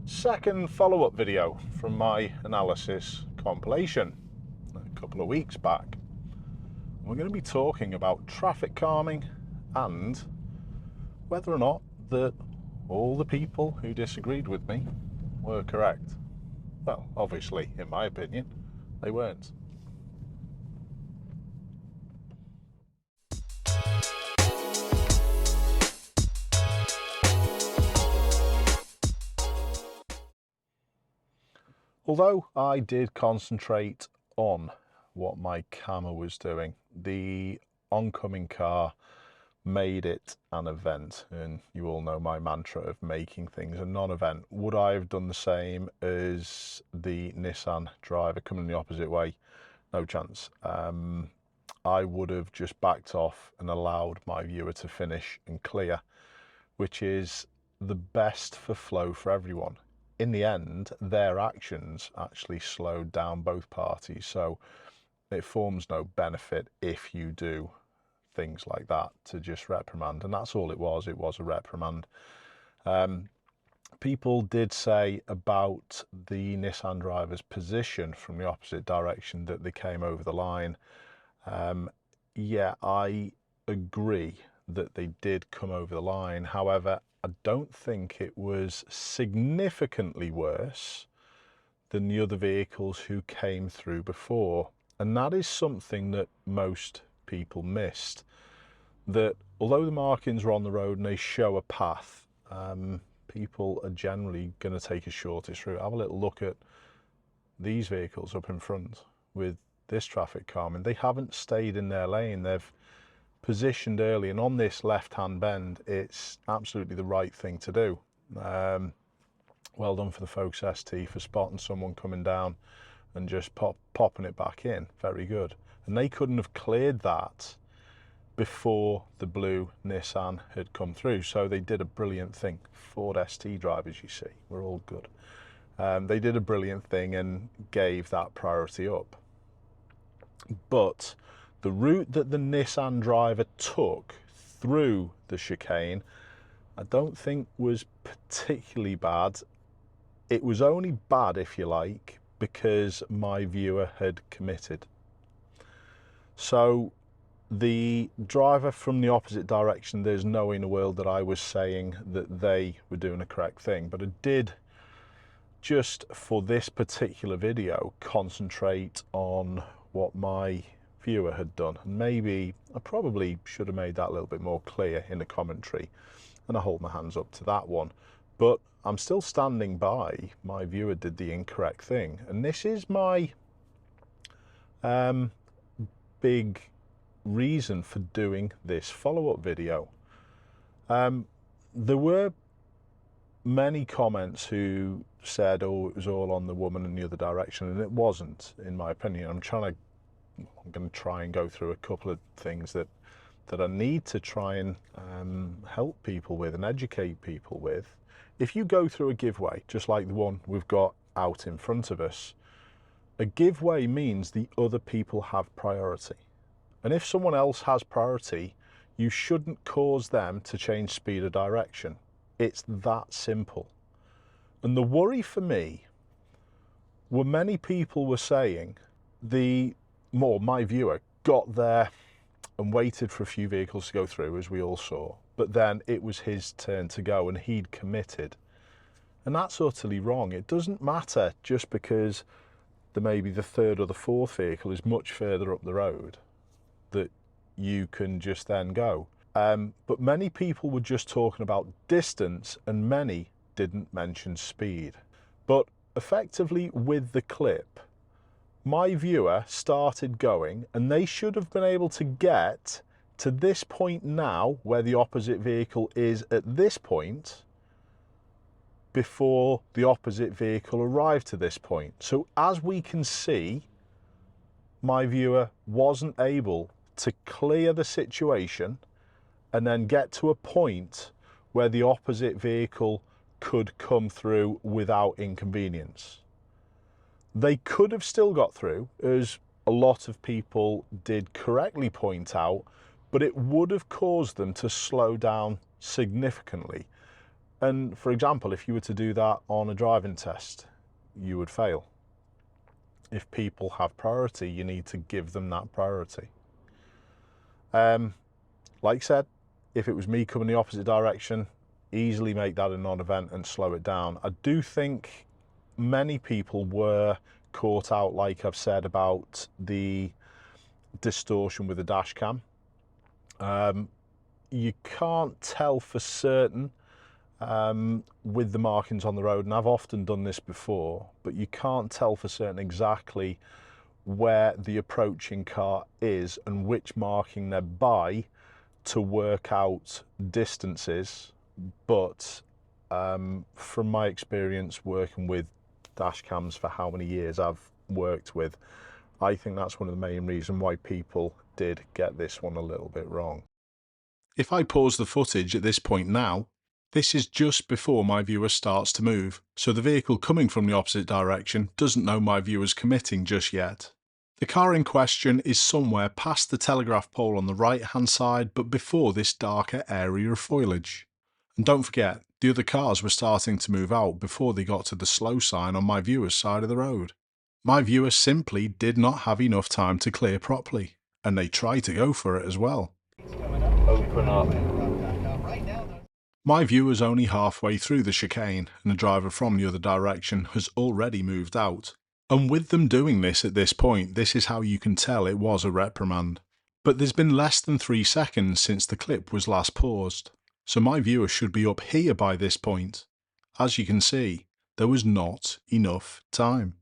Second follow-up video from my analysis compilation a couple of weeks back. We're going to be talking about traffic calming and whether or not that all the people who disagreed with me were correct. Well, obviously, in my opinion, they weren't. Although I did concentrate on what my camera was doing, the oncoming car made it an event, and you all know my mantra of making things a non-event. Would I have done the same as the Nissan driver coming the opposite way? No chance. I would have just backed off and allowed my viewer to finish and clear, which is the best for flow for everyone. In the end, their actions actually slowed down both parties, so it forms no benefit if you do things like that to just reprimand, and that's all it was a reprimand. People did say about the Nissan driver's position from the opposite direction that they came over the line. Yeah, I agree that they did come over the line. However, I don't think it was significantly worse than the other vehicles who came through before. And that is something that most people missed. That although the markings are on the road and they show a path, people are generally going to take a shortest route. Have a little look at these vehicles up in front with this traffic calming. They haven't stayed in their lane. They've positioned early, and on this left-hand bend, it's absolutely the right thing to do. Well done for the Focus ST for spotting someone coming down and just popping it back in. Very good. And they couldn't have cleared that before the blue Nissan had come through, so they did a brilliant thing. Ford ST drivers, you see, we're all good. They did a brilliant thing and gave that priority up. But the route that the Nissan driver took through the chicane, I don't think was particularly bad. It was only bad, if you like, because my viewer had committed. So the driver from the opposite direction, there's no way in the world that I was saying that they were doing a correct thing, but I did, just for this particular video, concentrate on what my viewer had done. And maybe I probably should have made that a little bit more clear in the commentary, and I hold my hands up to that one. But I'm still standing by my viewer did the incorrect thing, and this is my big reason for doing this follow-up video. There were many comments who said, oh, it was all on the woman in the other direction, and it wasn't, in my opinion. I'm going to try and go through a couple of things that I need to try and help people with and educate people with. If you go through a giveaway, just like the one we've got out in front of us, a giveaway means the other people have priority. And if someone else has priority, you shouldn't cause them to change speed or direction. It's that simple. And the worry for me were many people were saying my viewer got there and waited for a few vehicles to go through, as we all saw, but then it was his turn to go and he'd committed. And that's utterly wrong. It doesn't matter just because maybe the third or the fourth vehicle is much further up the road that you can just then go. But many people were just talking about distance and many didn't mention speed. But effectively with the clip, my viewer started going and they should have been able to get to this point now where the opposite vehicle is at this point before the opposite vehicle arrived to this point. So as we can see, my viewer wasn't able to clear the situation and then get to a point where the opposite vehicle could come through without inconvenience. They could have still got through, as a lot of people did correctly point out, but it would have caused them to slow down significantly. And for example, if you were to do that on a driving test, you would fail. If people have priority, you need to give them that priority. Like I said, if it was me coming the opposite direction, easily make that a non-event and slow it down. I do think many people were caught out, like I've said, about the distortion with the dash cam. You can't tell for certain with the markings on the road, and I've often done this before, but you can't tell for certain exactly where the approaching car is and which marking they're by to work out distances. But from my experience working with dash cams for how many years I've worked with, I think that's one of the main reasons why people did get this one a little bit wrong. If I pause the footage at this point now, this is just before my viewer starts to move, so the vehicle coming from the opposite direction doesn't know my viewer's committing just yet. The car in question is somewhere past the telegraph pole on the right hand side, but before this darker area of foliage. And don't forget, the other cars were starting to move out before they got to the slow sign on my viewer's side of the road. My viewer simply did not have enough time to clear properly, and they tried to go for it as well. Open up. My viewer's only halfway through the chicane, and the driver from the other direction has already moved out. And with them doing this at this point, this is how you can tell it was a reprimand. But there's been less than 3 seconds since the clip was last paused, so my viewer should be up here by this point. As you can see, there was not enough time.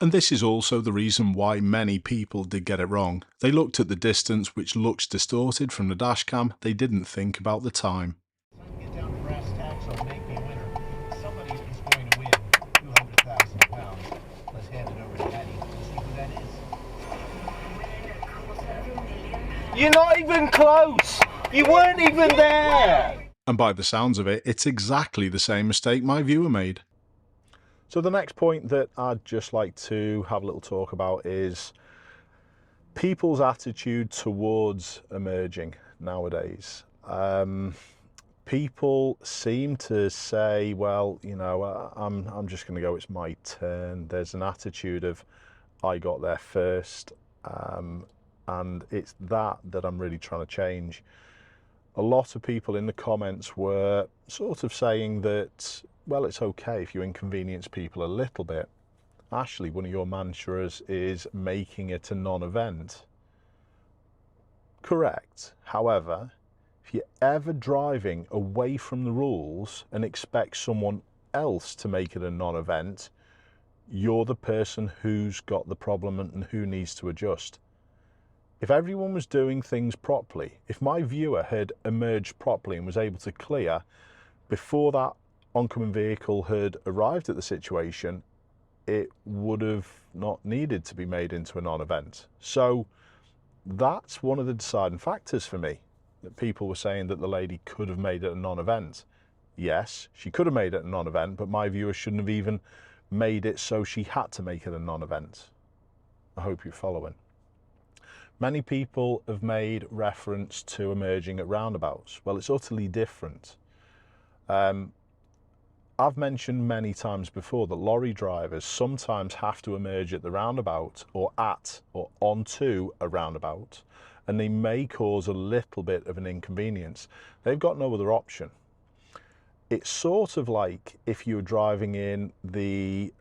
And this is also the reason why many people did get it wrong. They looked at the distance, which looks distorted from the dash cam. They didn't think about the time. Get down to brass tacks on Make Me Winner. Somebody is going to win £200,000. Let's hand it over to Eddie and see who that is. You're not even close. You weren't even there. And by the sounds of it, it's exactly the same mistake my viewer made. So the next point that I'd just like to have a little talk about is people's attitude towards emerging nowadays. People seem to say, well, you know, I'm just going to go, it's my turn. There's an attitude of, I got there first, and it's that I'm really trying to change. A lot of people in the comments were sort of saying that, well, it's okay if you inconvenience people a little bit. Ashley, one of your mantras is making it a non-event. Correct. However, if you're ever driving away from the rules and expect someone else to make it a non-event, you're the person who's got the problem and who needs to adjust. If everyone was doing things properly, if my viewer had emerged properly and was able to clear before that oncoming vehicle had arrived at the situation, it would have not needed to be made into a non-event. So that's one of the deciding factors for me, that people were saying that the lady could have made it a non-event. Yes, she could have made it a non-event, but my viewer shouldn't have even made it so she had to make it a non-event. I hope you're following. Many people have made reference to emerging at roundabouts. Well, it's utterly different. I've mentioned many times before that lorry drivers sometimes have to emerge at the roundabout or at or onto a roundabout, and they may cause a little bit of an inconvenience. They've got no other option. It's sort of like if you were driving in the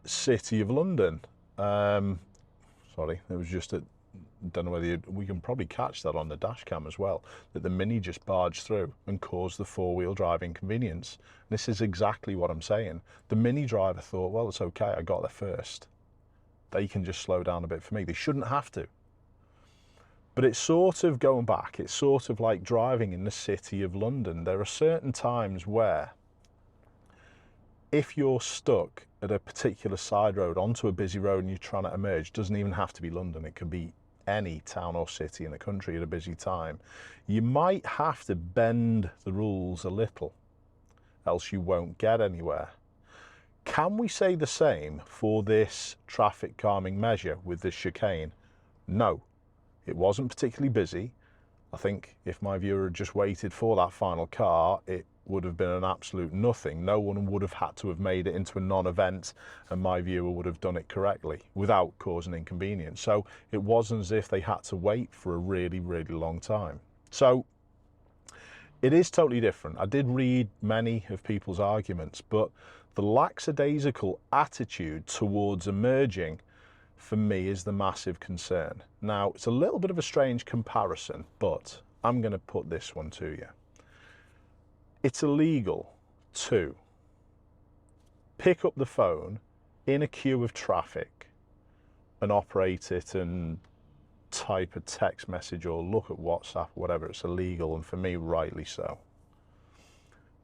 City of London. Sorry, it was just a, don't know whether we can probably catch that on the dash cam as well, that the Mini just barged through and caused the four-wheel drive inconvenience. This is exactly what I'm saying. The Mini driver thought, well, it's okay, I got there first. They can just slow down a bit for me. They shouldn't have to. But it's sort of going back, it's sort of like driving in the City of London. There are certain times where if you're stuck at a particular side road onto a busy road and you're trying to emerge, doesn't even have to be London, it could be any town or city in the country at a busy time, you might have to bend the rules a little, else you won't get anywhere. Can we say the same for this traffic calming measure with this chicane? No, it wasn't particularly busy. I think if my viewer had just waited for that final car, it would have been an absolute nothing. No one would have had to have made it into a non-event, and my viewer would have done it correctly without causing inconvenience. So it wasn't as if they had to wait for a really, really long time. So it is totally different. I did read many of people's arguments, but the lackadaisical attitude towards emerging for me is the massive concern. Now, it's a little bit of a strange comparison, but I'm going to put this one to you. It's illegal to pick up the phone in a queue of traffic and operate it and type a text message or look at WhatsApp, whatever. It's illegal, and for me, rightly so.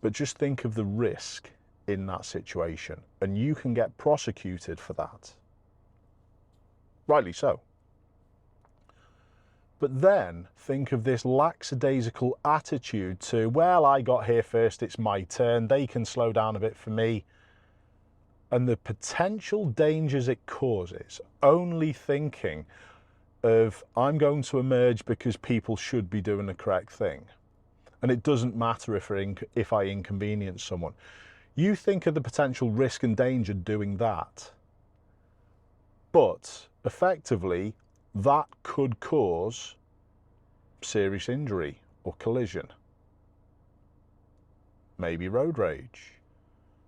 But just think of the risk in that situation, and you can get prosecuted for that. Rightly so. But then think of this lackadaisical attitude to, well, I got here first, it's my turn, they can slow down a bit for me. And the potential dangers it causes, only thinking of, I'm going to emerge because people should be doing the correct thing. And it doesn't matter if I inconvenience someone. You think of the potential risk and danger doing that. But effectively, that could cause serious injury or collision, maybe road rage.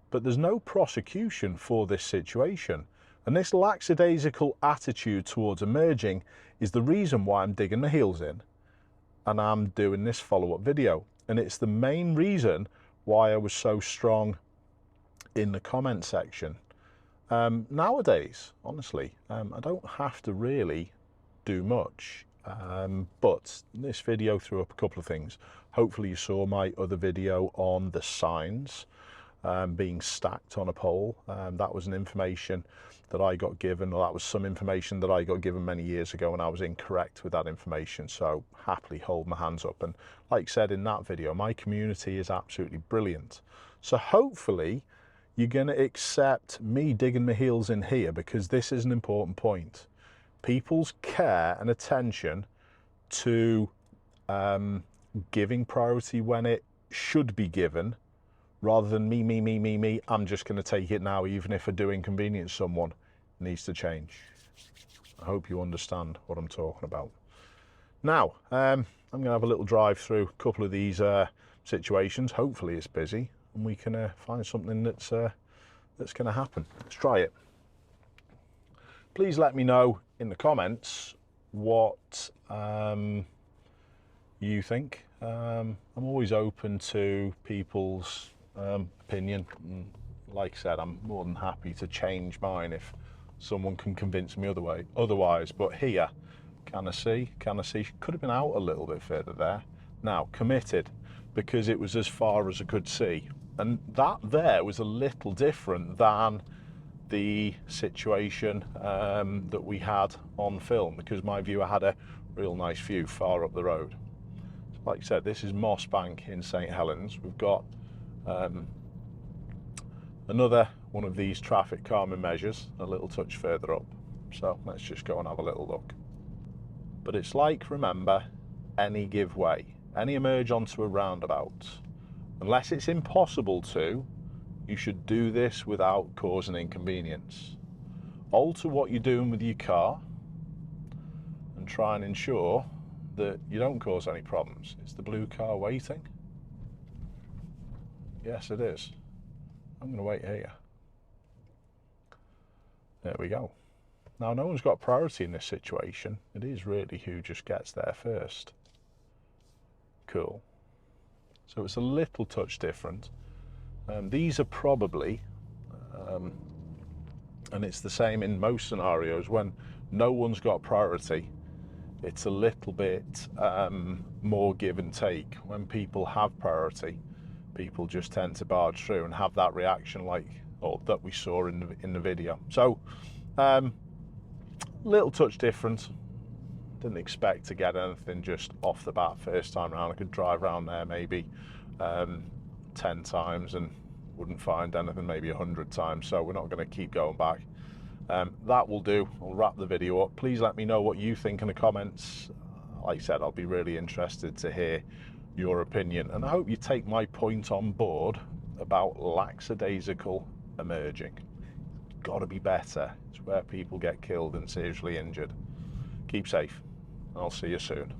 But there's no prosecution for this situation. And this lackadaisical attitude towards emerging is the reason why I'm digging my heels in and I'm doing this follow-up video. And it's the main reason why I was so strong in the comment section. Nowadays, honestly, I don't have to really do much, but this video threw up a couple of things. Hopefully you saw my other video on the signs being stacked on a pole. That was an information that I got given, or that was some information that I got given many years ago, and I was incorrect with that information, so happily hold my hands up. And like I said in that video, my community is absolutely brilliant. So hopefully you're going to accept me digging my heels in here, because this is an important point. People's care and attention to giving priority when it should be given, rather than me, I'm just going to take it now, even if I do inconvenience someone, needs to change. I hope you understand what I'm talking about. Now, I'm going to have a little drive through a couple of these situations. Hopefully it's busy and we can find something that's going to happen. Let's try it. Please let me know in the comments what you think. I'm always open to people's opinion. And like I said, I'm more than happy to change mine if someone can convince me otherwise. But here, can I see? Could have been out a little bit further there. Now, committed, because it was as far as I could see. And that there was a little different than the situation that we had on film, because my viewer had a real nice view far up the road. Like I said, this is Moss Bank in St Helens. We've got another one of these traffic calming measures a little touch further up. So let's just go and have a little look. But it's like, remember, any give way, any emerge onto a roundabout. Unless it's impossible to, you should do this without causing inconvenience. Alter what you're doing with your car and try and ensure that you don't cause any problems. Is the blue car waiting? Yes, it is. I'm going to wait here. There we go. Now, no one's got priority in this situation. It is really who just gets there first. Cool. So it's a little touch different. These are probably, and it's the same in most scenarios, when no one's got priority, it's a little bit more give and take. When people have priority, people just tend to barge through and have that reaction that we saw in the video. So, little touch different. Didn't expect to get anything just off the bat first time around. I could drive around there maybe 10 times and wouldn't find anything, maybe 100 times, so we're not going to keep going back. That will do. I'll wrap the video up. Please let me know what you think in the comments. Like I said, I'll be really interested to hear your opinion. And I hope you take my point on board about lackadaisical emerging. Got to be better. It's where people get killed and seriously injured. Keep safe. I'll see you soon.